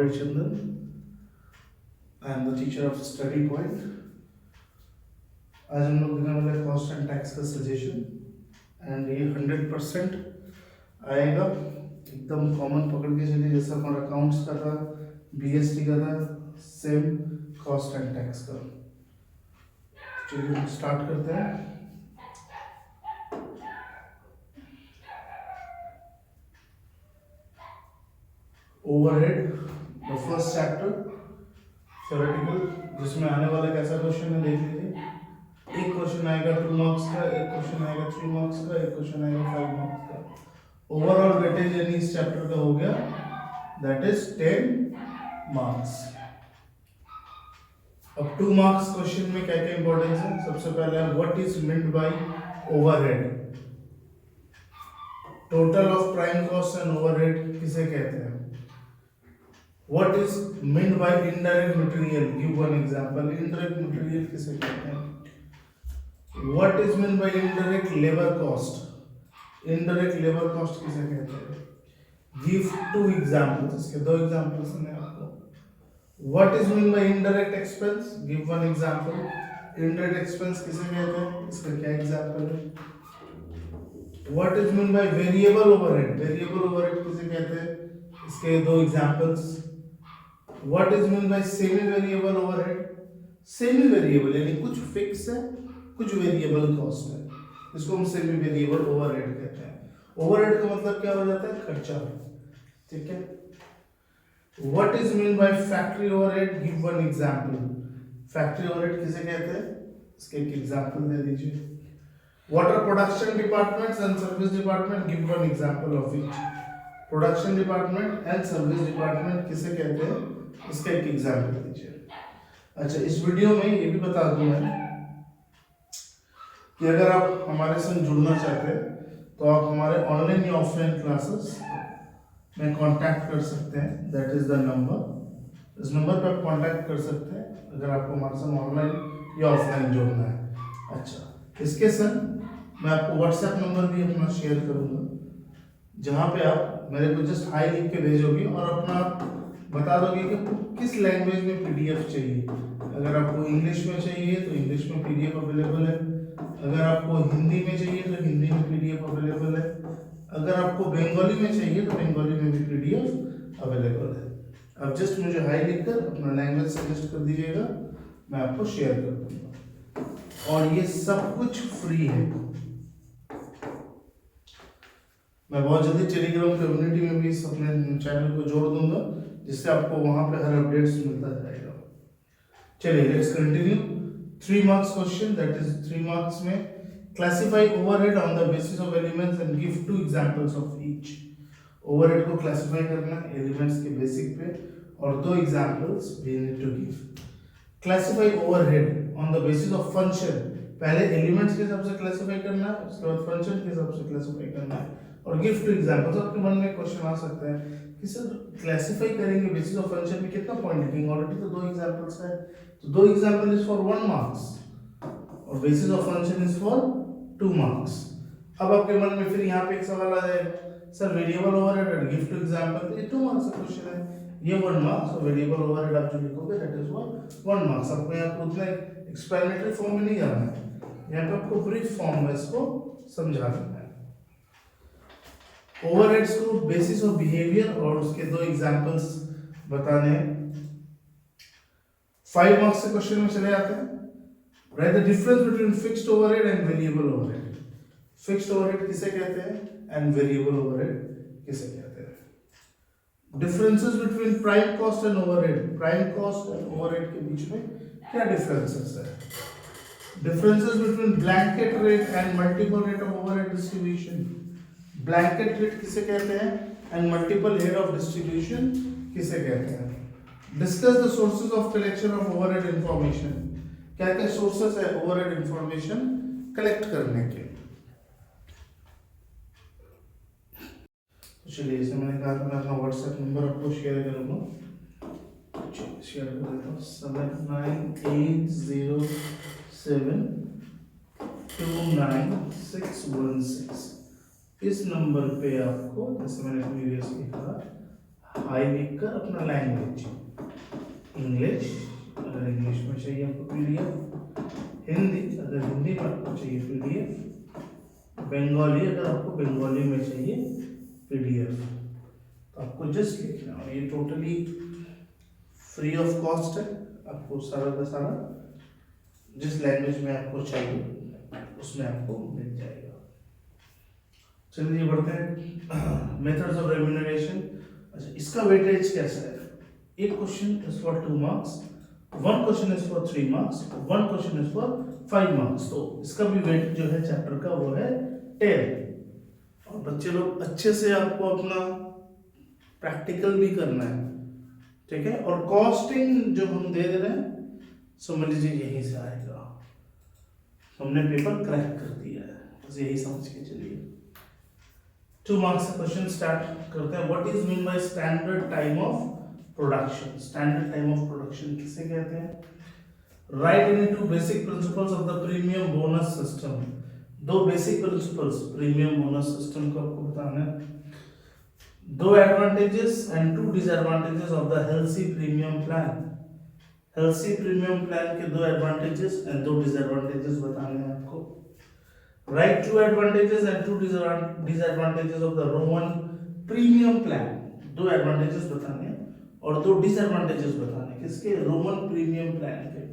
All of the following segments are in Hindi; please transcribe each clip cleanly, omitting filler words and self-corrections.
Gauri Chandan. I am the teacher of Study Point. आज हम लोग देने वाले कॉस्ट एंड टैक्स का सजेशन एंड ये 100% आएगा, एकदम कॉमन पकड़ के चलिए, जैसा हमारा अकाउंट्स का था, बीएसटी का था, सेम कॉस्ट एंड टैक्स का। चलिए स्टार्ट करते हैं। Overhead, the first chapter theoretical, जिसमें आने वाला कैसा क्वेश्चन है देख लीजिए। एक क्वेश्चन आएगा 2 मार्क्स का, एक क्वेश्चन आएगा 3 मार्क्स का, एक क्वेश्चन आएगा 5 मार्क्स का। ओवरऑल वेटेज यानी इस चैप्टर का हो गया, दैट इज 10 मार्क्स। अब 2 मार्क्स क्वेश्चन में क्या क्या इंपॉर्टेंस है? सबसे पहले what is meant by overhead, total of prime cost and overhead किसे कहते हैं? What is meant by indirect material? Give one example. Indirect material किसे कहते हैं? What is meant by indirect labor cost? Indirect labor cost किसे कहते हैं? Give 2 examples. इसके 2 examples हैं आपको। What is meant by indirect expense? Give one example. Indirect expense किसे कहते हैं? इसका क्या example है? What is meant by variable overhead? Variable overhead किसे कहते हैं? इसके 2 examples. What is meant by semi variable overhead? Semi variable यानी कुछ फिक्स है, कुछ वेरिएबल कॉस्ट है, इसको हम सेमी वेरिएबल ओवरहेड कहते हैं। ओवरहेड का मतलब क्या हो जाता है? खर्चा, ठीक है। What is meant by factory overhead? Give one example. Factory overhead किसे कहते हैं? इसके एक एग्जांपल दे दीजिए। Water production departments and service department, give one example of each. Production department and service department किसे कहते हैं? इसका एक एग्जांपल दीजिए। अच्छा, इस वीडियो में ये भी बता दूं मैं कि अगर आप हमारे संग जुड़ना चाहते हैं तो आप हमारे ऑनलाइन या ऑफलाइन क्लासेस में कांटेक्ट कर सकते हैं, दैट इज द नंबर। इस नंबर पर आप कांटेक्ट कर सकते हैं अगर आपको हमारे संग ऑनलाइन या ऑफलाइन जुड़ना है। अच्छा, इसके संग मैं आपको व्हाट्सएप नंबर भी अपना शेयर करूंगा, जहाँ पे आप मेरे को जस्ट हाई लिख के भेजोगे और अपना बता दोगे कि आपको किस लैंग्वेज में पीडीएफ चाहिए। अगर आपको इंग्लिश में चाहिए तो इंग्लिश में पीडीएफ अवेलेबल है, अगर आपको हिंदी में चाहिए तो हिंदी में पीडीएफ अवेलेबल है, अगर आपको बंगाली में चाहिए तो बंगाली में भी पीडीएफ अवेलेबल है। अब जस्ट मुझे हाई लिखकर अपना लैंग्वेज सजेस्ट कर दीजिएगा, मैं आपको शेयर कर दूंगा। और ये सब कुछ फ्री है। मैं बहुत जल्दी टेलीग्राम कम्युनिटी में भी इस अपने चैनल को जोड़ दूंगा, जिससे आपको वहां पे हर अपडेट्स मिलता जाएगा। चलिए let's continue. 3 marks question, that is 3 marks में classify overhead on the basis of elements and give 2 examples of each. Overhead को क्लासिफाई करना एलिमेंट्स के बेसिक पे और 2 examples we need to give. Classify overhead on the basis of function, पहले एलिमेंट्स के हिसाब से क्लासिफाई करना है, उसके बाद फंक्शन के हिसाब से क्लासिफाई करना है और गिव 2 एग्जांपल्स। आपके मन में क्वेश्चन आ सकता है कि सर क्लासिफाई करेंगे बेसिस ऑफ फंक्शन में कितना पॉइंट लिखेंगे? ऑलरेडी तो 2 एग्जांपल्स है, तो 2 एग्जांपल इज फॉर 1 मार्क्स और basis of function is for 2 marks. अब आपके मन में फिर यहाँ पे एक सवाल आ जाएगा, sir variable overhead and give 2 example, ये 2 मार्क्स का क्वेश्चन है, ये 1 मार्क्स और वेरिएबल ओवरहेड आप जो लिखोगे दैट इज 1 मार्क्स। आपको यहाँ पे उतना एक्सप्लेनेटरी फॉर्म में नहीं जाना है, यहाँ पे आपको ब्रीफ फॉर्म में इसको समझा देना है। ओवरहेड्स को बेसिस ऑफ बिहेवियर और उसके 2 एग्जांपल्स बताने हैं। 5 मार्क्स के क्वेश्चन में चले जाते हैं। Right the difference between fixed overhead and variable overhead. Fixed overhead किसे कहते हैं एंड वेरिएबल ओवरहेड किसे कहते हैं? Differences between prime cost and overhead. Prime cost and overhead के बीच में क्या डिफरेंसेस है? Differences between blanket rate and multiple rate of overhead distribution. Blanket rate किसे कहते हैं and multiple head of distribution किसे कहते हैं? Discuss the sources of collection of overhead information. क्या क्या सोर्सेज है ओवरहेड इंफॉर्मेशन कलेक्ट करने के? तो चलिए, जैसे मैंने कहा मैं अपना व्हाट्सएप नंबर आपको शेयर करूंगा, शेयर कर देता हूँ 7980729616। इस नंबर पे आपको, जैसे मैंने प्रीवियसली कहा, हाई लिख कर अपना लैंग्वेज, इंग्लिश अगर इंग्लिश में चाहिए आपको पीडीएफ, हिंदी अगर हिंदी में आपको चाहिए पीडीएफ, बंगाली अगर आपको बंगाली में चाहिए पीडीएफ, तो आपको जस्ट लिखना है। और ये टोटली फ्री ऑफ कॉस्ट है, आपको सारा का सारा जिस लैंग्वेज में आपको चाहिए उसमें आपको मिल जाएगा। चलिए बढ़ते हैं मेथड्स ऑफ रेम्यूनरेशन। अच्छा, इसका वेटेज कैसा है? एक question is for 2 marks, 1 question is for 3 marks, 1 question is for 5 marks. तो इसका भी वेट जो है चैप्टर का वो है 10। और बच्चे लोग अच्छे से आपको अपना प्रैक्टिकल भी करना है, ठीक है। और कॉस्टिंग जो हम दे रहे हैं समझ लीजिए यहीं से आएगा, हमने पेपर क्रैक कर दिया है, बस यही समझ के चलिए। 2 मार्क्स से क्वेश्चन स्टार्ट करते हैं। What is mean by standard time of production? Standard time of production किसे कहते हैं? Right any 2 basic principles of the premium bonus system. 2 basic principles premium bonus system को आपको बताना है। 2 advantages and 2 disadvantages of the Halsey premium plan. Halsey premium plan के 2 एडवांटेजेस एंड 2 डिसएडवांटेजेस बताने हैं आपको। Right 2 advantages and 2 disadvantages of the Roman premium plan. 2 advantages बताने हैं और 2 डिसएडवांटेजेस बताने हैं किसके? रोमन प्रीमियम प्लान के।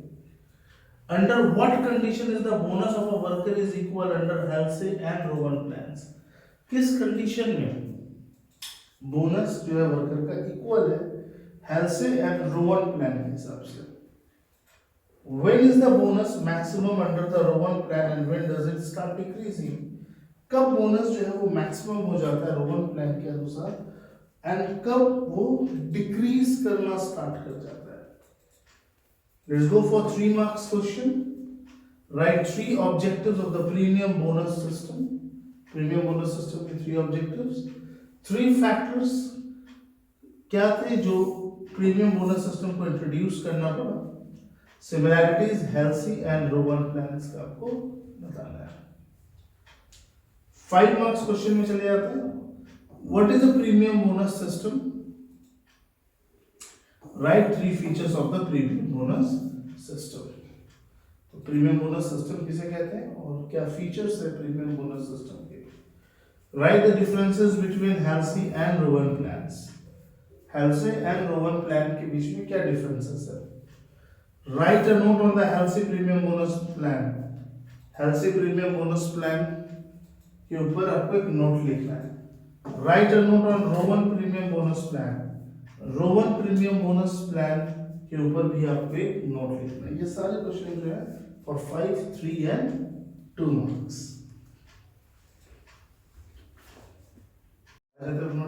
Under what condition is the bonus of a worker is equal under Halsey and Roman plans? किस कंडीशन में बोनस जो है वर्कर का इक्वल है हेल्सी एंड रोमन प्लान के हिसाब से? When is the bonus maximum under the Roman plan and when does it start decreasing? कब बोनस जो है वो मैक्सिमम हो जाता है रोमन प्लान के अनुसार एंड कब वो डिक्रीज करना स्टार्ट कर जाता है? Let's go for 3 marks question. Write 3 objectives of the premium bonus system. Premium bonus system के 3 objectives. 3 factors क्या थे जो प्रीमियम बोनस सिस्टम को इंट्रोड्यूस करना पड़ा? Similarities Halsey and Roman plans का आपको बताना है। 5 मार्क्स क्वेश्चन में चले जाते हैं। What is a premium bonus system? Right 3 features of the premium bonus system. तो प्रीमियम बोनस सिस्टम किसे कहते हैं और क्या फीचर्स है प्रीमियम बोनस सिस्टम के? Right the differences between Halsey and Roman plans. Halsey and Roman plan के बीच में क्या डिफरेंसेस है? Write a note on the healthy premium bonus plan. Healthy premium bonus plan के ऊपर आपको एक नोट लिखना है। Write a note on Roman premium bonus plan. Roman premium bonus plan के ऊपर भी आपको एक नोट लिखना है। ये सारे क्वेश्चन जो है for 5, 3 and 2 marks।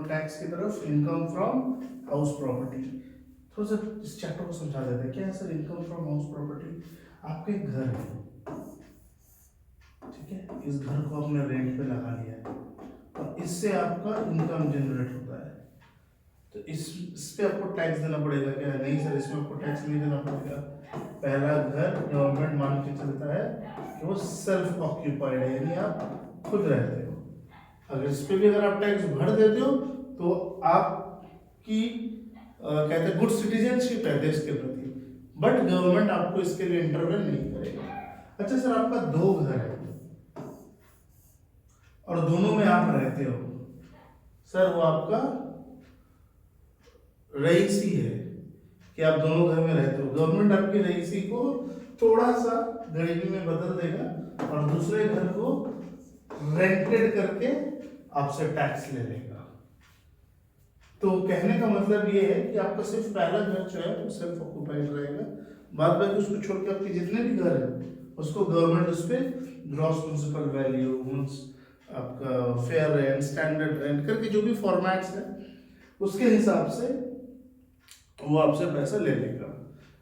टैक्स की तरफ इनकम फ्रॉम हाउस प्रॉपर्टी। थोड़ा सा इस चैप्टर को समझा देते हैं। क्या है sir income from house property? आपके घर है, ठीक है, इस घर को आपने रेंट पे लगा लिया है और इससे आपका इनकम जनरेट होता है, तो इस पे आपको टैक्स देना पड़ेगा क्या? नहीं सर, इसमें आपको टैक्स नहीं देना पड़ेगा। पहला घर गवर्नमेंट मान के चलता है कि वो सेल्फ ऑक्यूपाइड है, यानी आप खुद रहते हो। अगर इस पे भी अगर आप टैक्स भर देते हो तो आपकी कहते हैं गुड सिटीजनशिप है देश के प्रति, बट गवर्नमेंट आपको इसके लिए इंटरवेन नहीं करेगा। अच्छा सर, आपका 2 घर है और दोनों में आप रहते हो, सर वो आपका रईसी है कि आप दोनों घर में रहते हो। गवर्नमेंट आपकी रईसी को थोड़ा सा गरीबी में बदल देगा और दूसरे घर को रेंटेड करके आपसे टैक्स ले लेगा। तो कहने का मतलब ये है कि आपका सिर्फ पहला घर जो है वो सेल्फ ऑक्यूपाइड रहेगा, बाद बाकी उसको छोड़ के आपके जितने भी घर है उसको गवर्नमेंट उस पर ग्रॉस म्युनिसिपल वैल्यू, आपका फेयर रेंट, स्टैंडर्ड रेंट करके जो भी फॉर्मेट्स है उसके हिसाब से वो आपसे पैसा ले लेगा।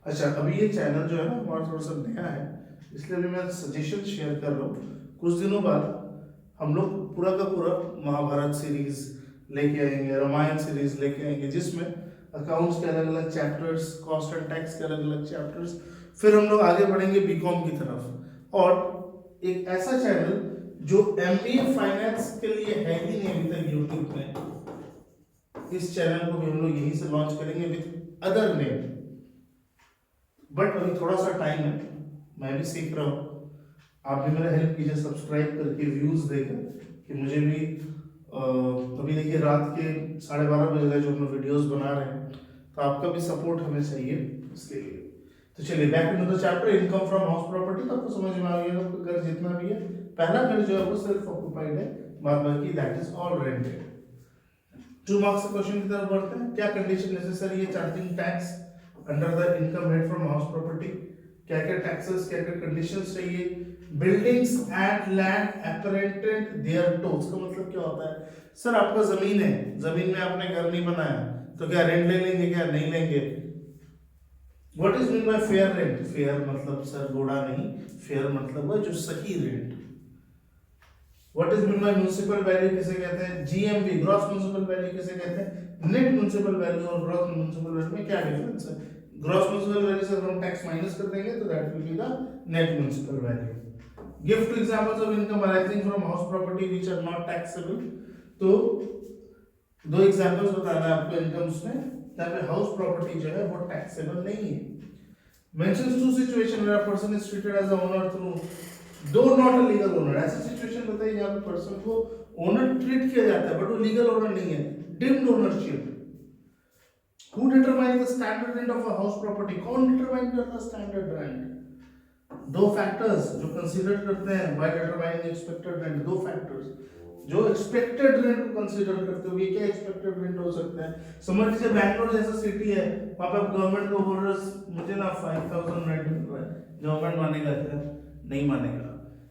अच्छा, अभी ये चैनल जो है ना हमारा थोड़ा सा नया है, इसलिए भी मैं सजेशन शेयर कर रहा हूँ। कुछ दिनों बाद हम लोग पूरा का पूरा महाभारत सीरीज लेके आएंगे, रामायण सीरीज लेके आएंगे, जिसमें अकाउंट्स के अलग अलग चैप्टर्स, कॉस्ट एंड टैक्स के अलग अलग चैप्टर्स, फिर हम लोग आगे बढ़ेंगे बीकॉम की तरफ। और एक ऐसा चैनल जो एमबीए फाइनेंस के लिए है ही नहीं अभी तक यूट्यूब में, इस चैनल को भी हम लोग यहीं से लॉन्च करेंगे विद अदर नेम, बट अभी थोड़ा सा टाइम है, मैं भी सीख रहा हूँ, आप भी मेरा हेल्प कीजिए सब्सक्राइब करके, व्यूज देकर, कि मुझे भी अभी देखिए रात के 12:30 बज रहे जो हम लोग वीडियोस बना रहे हैं, तो आपका भी सपोर्ट हमें चाहिए इसके लिए। तो चलिए back into the chapter income from house property. तो आपको समझ में आ गया आपका घर जितना भी है, पहला घर जो है वो सेल्फ ऑक्यूपाइड है, बाद बाकी that is all rented. 2 marks के क्वेश्चन की तरफ बढ़ते हैं। क्या कंडीशन नेसेसरी है charging tax under the income head from house property? क्या क्या टैक्सेस, क्या क्या कंडीशंस चाहिए? Buildings and land appurtenant thereto, इसका मतलब क्या होता है? सर आपका जमीन है, जमीन में आपने घर नहीं बनाया, तो क्या रेंट ले लेंगे, क्या नहीं लेंगे? What is mean by fair rent? Fair मतलब सर गोड़ा नहीं, फेयर मतलब है जो सही rent. What is mean by municipal value किसे कहते हैं? जीएमवी ग्रॉस म्युनिसिपल वैल्यू किसे कहते हैं? नेट म्युनिसिपल वैल्यू और ग्रॉस म्युनिसिपल वैल्यू में क्या डिफरेंस है? ग्रॉस म्युनिसिपल वैल्यू से हम टैक्स माइनस कर देंगे तो that will be the net municipal value. Give two examples of income arising from house property which are not taxable. तो 2 एग्जांपल्स बताना है आपको इनकम्स में जहां पे हाउस प्रॉपर्टी जो है वो टैक्सेबल नहीं है। Mentions 2 situation where a person is treated as a owner थ्रू दो नॉट अ लीगल ओनर। ऐसी सिचुएशन बताइए जहां पे पर्सन को ओनर ट्रीट किया जाता है बट वो लीगल ओनर नहीं है, deemed ownership. Who determines the standard rent of a house property? कौन डिटरमाइन करता है स्टैंडर्ड रेंट? 2 फैक्टर्स जो कंसीडर करते हैं by determining expected rent, 2 factors जो एक्सपेक्टेड रेंट को कंसीडर करते हो। ये क्या एक्सपेक्टेड रेंट हो सकता है? समझ लीजिए बैंगलोर जैसा सिटी है, वहां पे आप गवर्नमेंट को बोल रहे हो मुझे ना 5000 रेंट मिल रहा है, गवर्नमेंट मानेगा क्या? नहीं मानेगा,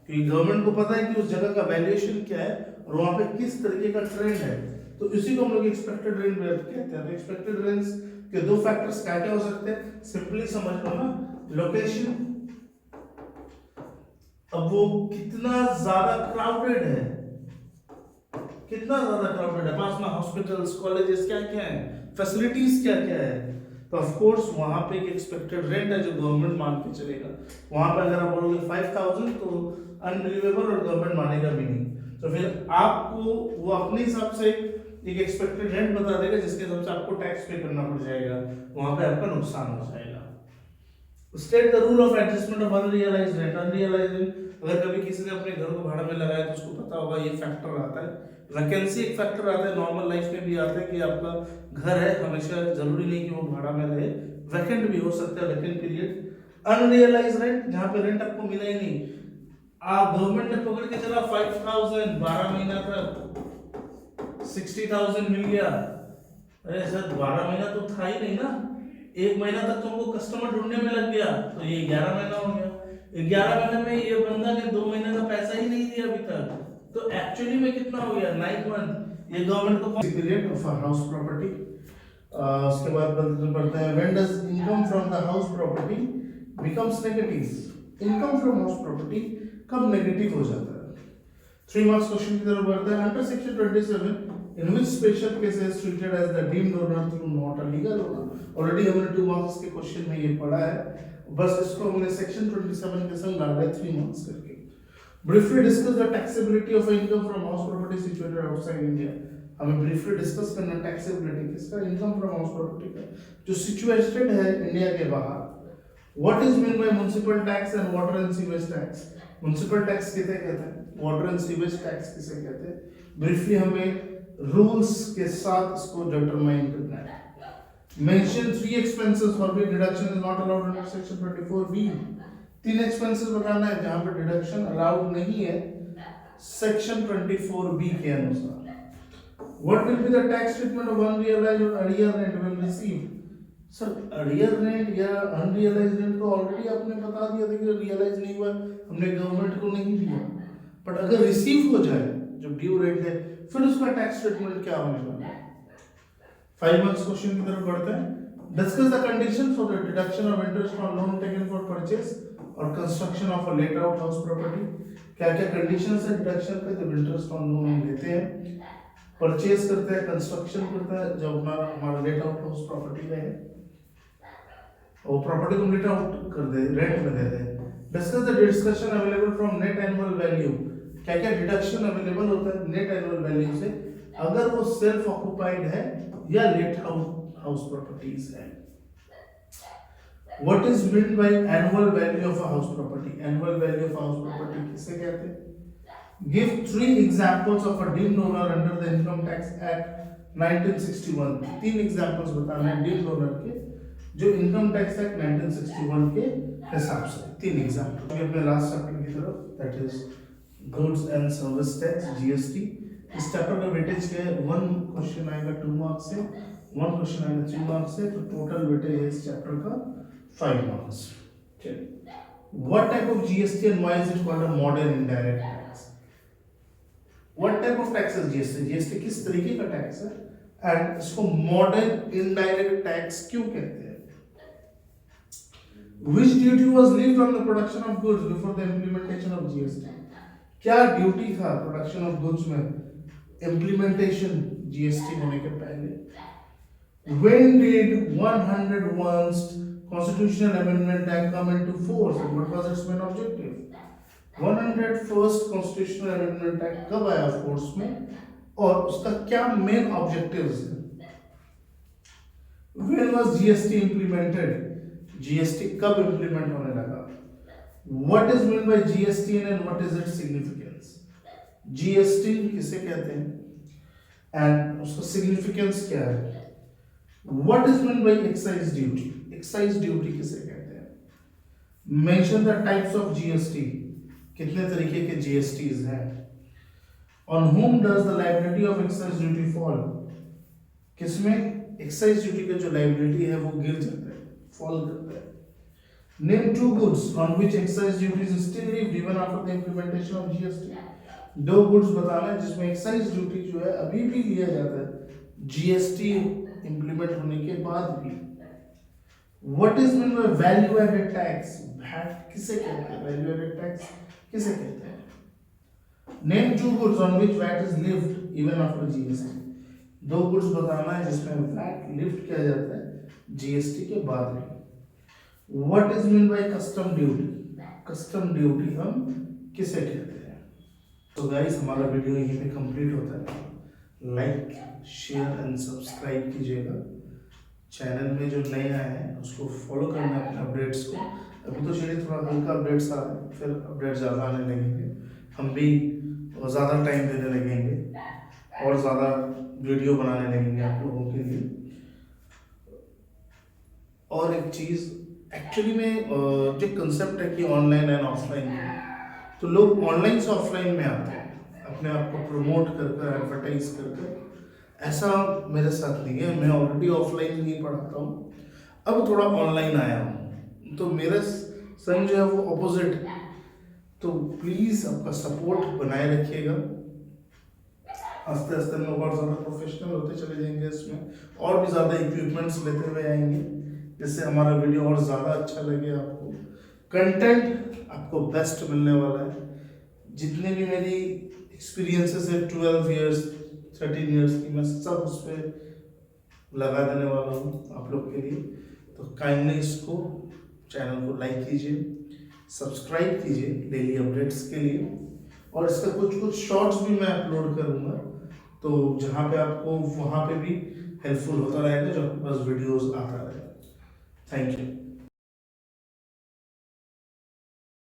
क्योंकि गवर्नमेंट को पता है कि उस जगह का वैल्यूएशन क्या है और वहां पे किस तरीके का ट्रेंड है। तो इसी को हम लोग एक्सपेक्टेड रेंट कहते हैं। एक्सपेक्टेड रेंट्स के 2 फैक्टर्स क्या क्या हो सकते हैं? सिंपली समझ लो ना, लोकेशन, अब वो कितना ज्यादा क्राउडेड है, कितना ज्यादा क्राउडेड है, पास में हॉस्पिटल्स, कॉलेजेस क्या क्या है, फैसिलिटीज क्या क्या है, तो ऑफ कोर्स वहां पे एक एक्सपेक्टेड रेंट है जो गवर्नमेंट मान के चलेगा। वहां पे अगर आप बोलोगे 5000 तो अनबिलीवेबल और गवर्नमेंट मानेगा भी नहीं, तो फिर आपको वो अपने हिसाब से एक एक्सपेक्टेड रेंट बता देगा जिसके हिसाब से आपको टैक्स पे करना पड़ जाएगा, वहां पे आपका नुकसान हो जाएगा। State the rule of adjustment of unrealised rent. Unrealised rent अगर कभी किसी ने अपने घर को भाड़ा में लगाया तो उसको पता होगा ये फैक्टर आता है। वैकेंसी एक फैक्टर आता है, नॉर्मल लाइफ में भी आता है कि आपका घर है, हमेशा जरूरी नहीं कि वो भाड़ा में रहे, वैकेंट भी हो सकता है, वैकेंट पीरियड। अनरियलाइज्ड रेंट जहां पे रेंट आपको मिला ही नहीं, आप गवर्नमेंट ने पकड़ के चला 5000 12 महीना तक 60,000 मिल गया। अरे सर 12 महीना तो था ही नहीं ना, 1 महीना तक तुमको कस्टमर ढूंढने में लग गया, तो ये 11 महीना हो गया। 11 महीने में ये बंदा ने 2 महीने का पैसा ही नहीं दिया अभी तक, तो एक्चुअली में कितना हो गया? 9 मंथ। ये गवर्नमेंट को पीरियड ऑफ हाउस प्रॉपर्टी। उसके बाद बढ़ते हैं when does income from the house property becomes negative. Income from house property कब नेगेटिव हो जाता है? 3 मार्क्स क्वेश्चन की तरफ बढ़ते हैं। Under section 27 in which special case is treated as the deemed owner through not a legal owner? Already हमने 2 मार्क्स के क्वेश्चन में ये पढ़ा है, बस इसको हमने सेक्शन 27 के संग डाला है 3 मार्क्स करके। Briefly discuss the taxability of income from house property situated outside India. हमें ब्रीफली डिस्कस करना टैक्सेबिलिटी किसका? इनकम फ्रॉम हाउस प्रॉपर्टी का जो सिचुएटेड है इंडिया के बाहर। What is mean by municipal tax and water and sewage tax? Municipal tax किसे कहते हैं, वाटर एंड सीवेज टैक्स किसे कहते हैं? ब्रीफली हमें रूल्स के साथ इसको डिटरमाइन करना है। Mention 3 expenses for which deduction is not allowed under section 24B। 3 expenses बताना है जहां पे डिडक्शन अलाउड नहीं है सेक्शन 24B के अनुसार। What will be the tax treatment of unrealized or arrear rent when received? Sir arrear rent या unrealized rent तो ऑलरेडी आपने बता दिया था कि रियलाइज नहीं हुआ, हमने गवर्नमेंट को नहीं दिया, बट अगर रिसीव हो जाए जो ड्यू रेंट है फिर उसका टैक्स ट्रीटमेंट क्या होने वाला है? 5 मार्क्स क्वेश्चन की तरफ बढ़ते हैं। Discuss the conditions for the deduction of interest on loan taken for purchase और construction of a let out house property. क्या क्या कंडीशंस है डिडक्शन पे जब इंटरेस्ट ऑन लोन हम लेते हैं, परचेज करते हैं, कंस्ट्रक्शन करते हैं, जब हमारा लेट आउट हाउस प्रॉपर्टी का है और प्रॉपर्टी को लेट आउट कर दे, रेंट में दे दे। Discuss the discussion available from net annual value. क्या क्या डिडक्शन अवेलेबल होता है नेट एनुअल वैल्यू से? अगर वो सेल्फ ऑक्यूपाइड है या लेट हाउस प्रॉपर्टीज है। What is mean by annual value of a house property? Annual value of house property किसे कहते हैं? Give 3 examples of a deemed owner under the income tax act 1961। 3 examples बताना है डीम्ड ओनर के जो इनकम टैक्स एक्ट 1961 के हिसाब से। 3 एग्जांपल। अपने लास्ट चैप्टर की तरफ, that is goods and service tax, GST. इस चैप्टर का वेटेज क्या है? 1 क्वेश्चन आएगा 2 मार्क्स से, 1 क्वेश्चन आएगा 3 मार्क्स से, तो टोटल वेटेज है इस चैप्टर का 5 marks. What type of GST and why is it called a modern indirect tax? What type of tax is GST? GST किस तरीके का टैक्स है एंड इसको मॉडर्न इनडायरेक्ट टैक्स क्यों कहते हैं? Which duty was levied on the production of goods before the implementation of GST? क्या ड्यूटी था प्रोडक्शन ऑफ गुड्स में इम्प्लीमेंटेशन जीएसटी होने के पहले? When did 101st Constitutional Amendment Act come into force and what was its main objective? 101st Constitutional Amendment Act कब आया फोर्स में और उसका क्या मेन ऑब्जेक्टिव्स हैं? When was GST implemented? GST कब इम्प्लीमेंट होने लगा? What is meant by GST and what is its significance? GST किसे कहते हैं एंड उसका सिग्निफिकेंस क्या है? What is meant by excise duty? Excise duty किसे कहते हैं? Mention the types of GST. कितने तरीके के GSTs हैं? On whom does the liability of excise duty fall? किसमें excise duty का जो liability है वो गिर जाता है, fall करता है। Name 2 goods on which excise duty is still levied even after the implementation of GST. 2 goods बताना है जिसमें excise duty जो है अभी भी लिया जाता है GST implement होने के बाद भी। What is meant by value added tax? VAT किसे कहते हैं? Value added tax किसे कहते हैं? Name 2 goods on which VAT is levied even after GST. 2 goods बताना है जिसमें VAT लिफ्ट किया जाता है GST के बाद भी। What is meant by custom duty? Custom duty हम किसे कहते हैं? तो गाइस हमारा वीडियो यहीं पे कंप्लीट होता है। लाइक, शेयर एंड सब्सक्राइब कीजिएगा। चैनल में जो नए आए हैं उसको फॉलो करना अपने अपडेट्स को। अभी तो चलिए थोड़ा हल्का अपडेट्स आ रहे हैं, फिर अपडेट ज़्यादा आने लगेंगे, हम भी ज़्यादा टाइम देने लगेंगे और ज़्यादा वीडियो बनाने लगेंगे आप लोगों के लिए। और एक चीज़ एक्चुअली में जो कंसेप्ट है कि ऑनलाइन एंड ऑफलाइन, तो लोग ऑनलाइन से ऑफलाइन में आते हैं अपने आप को प्रमोट कर एडवर्टाइज करके। ऐसा मेरे साथ नहीं है, मैं ऑलरेडी ऑफलाइन ही पढ़ाता हूँ, अब थोड़ा ऑनलाइन आया हूँ, तो मेरा सन जो है वो ऑपोजिट है। तो प्लीज़ आपका सपोर्ट बनाए रखिएगा। आस्ते आस्ते हम लोग और ज़्यादा प्रोफेशनल होते चले जाएंगे, इसमें और भी ज़्यादा इक्विपमेंट्स लेते हुए आएंगे जिससे हमारा वीडियो और ज़्यादा अच्छा लगे आपको। कंटेंट आपको बेस्ट मिलने वाला है। जितने भी मेरी एक्सपीरियंसेस है 12 ईयर्स 13 ईयर्स की, मैं सब उस पर लगा देने वाला हूँ आप लोग के लिए। तो काइंडली इसको चैनल को लाइक कीजिए, सब्सक्राइब कीजिए डेली अपडेट्स के लिए, और इसका कुछ शॉर्ट्स भी मैं अपलोड करूँगा, तो जहाँ पे आपको वहाँ पे भी हेल्पफुल होता रहेगा, जो आपके पास वीडियोस आता रहेगा। Thank you.